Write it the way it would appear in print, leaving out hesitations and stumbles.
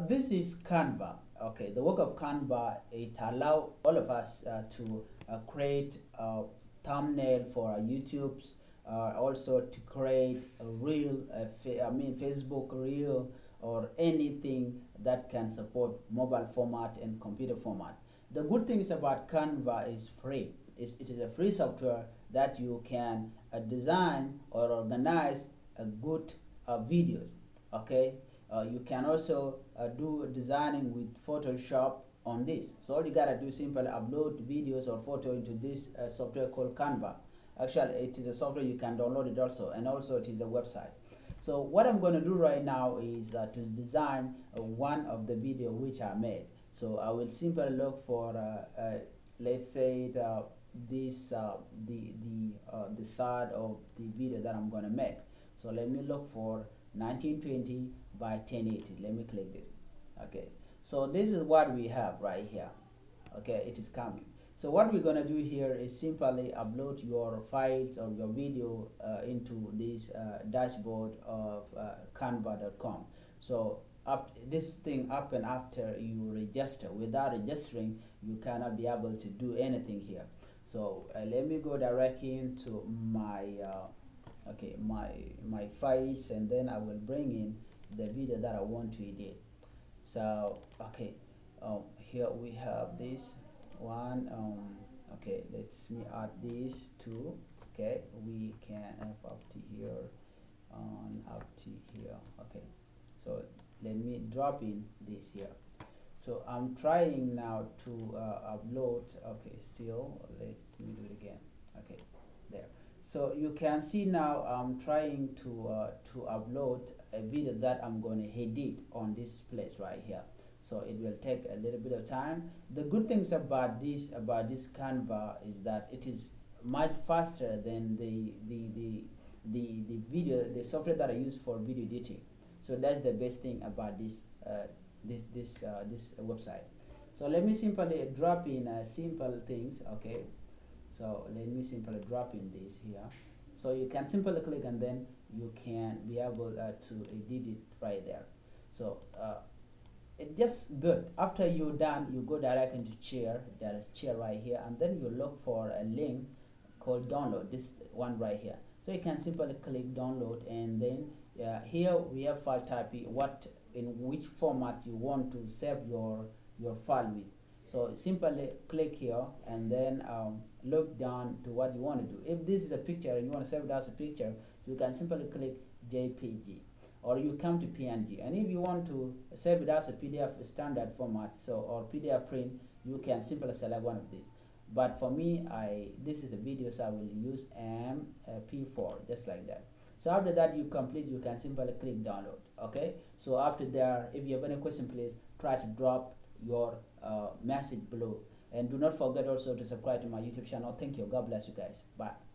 This is Canva. Okay, the work of Canva, it allows all of us to create a thumbnail for our YouTubes, also to create a reel, Facebook reel, or anything that can support mobile format and computer format. The good things about Canva is free. It is a free software that you can design or organize a good videos. Okay, you can also do designing with Photoshop on this. So all you gotta do is simply upload videos or photo into this software called Canva. Actually, it is a software you can download it also, and also it is a website. So what I'm going to do right now is to design one of the video which I made. So I will simply look for let's say the side of the video that I'm going to make. So let me look for 1920 by 1080. Let me click this. Okay, so this is what we have right here. Okay, it is coming. So what we're going to do here is simply upload your files or your video into this dashboard of canva.com. So this thing up and after you register. Without registering, you cannot be able to do anything here. So let me go directly into my my files, and then I will bring in the video that I want to edit. So okay, here we have this one. Okay, let's me add these two. Okay, we can have up to here on up to here. Okay, so let me drop in this here. So I'm trying now to upload. Okay, still let me do it again. Okay, there. So you can see now I'm trying to upload a video that I'm going to edit on this place right here. So it will take a little bit of time. The good things about this Canva is that it is much faster than the software that I use for video editing. So that's the best thing about this this website. So let me simply drop in simple things. Okay, so let me simply drop in this here. So you can simply click and then you can be able to edit it right there. So it's just good. After you're done, you go direct into share. There is share right here, and then you look for a link called download, this one right here. So you can simply click download, and then here we have file type, in which format you want to save your file with. So simply click here and then look down to what you want to do. If this is a picture and you want to save it as a picture, you can simply click JPG, or you come to PNG. And if you want to save it as a PDF standard format, so or PDF print, you can simply select one of these. But for me, this is the video, so I will use MP4, just like that. So after that you complete, you can simply click download. Okay, so after there, if you have any question, please try to drop your message below, and do not forget also to subscribe to my YouTube channel. Thank you. God bless you guys. Bye.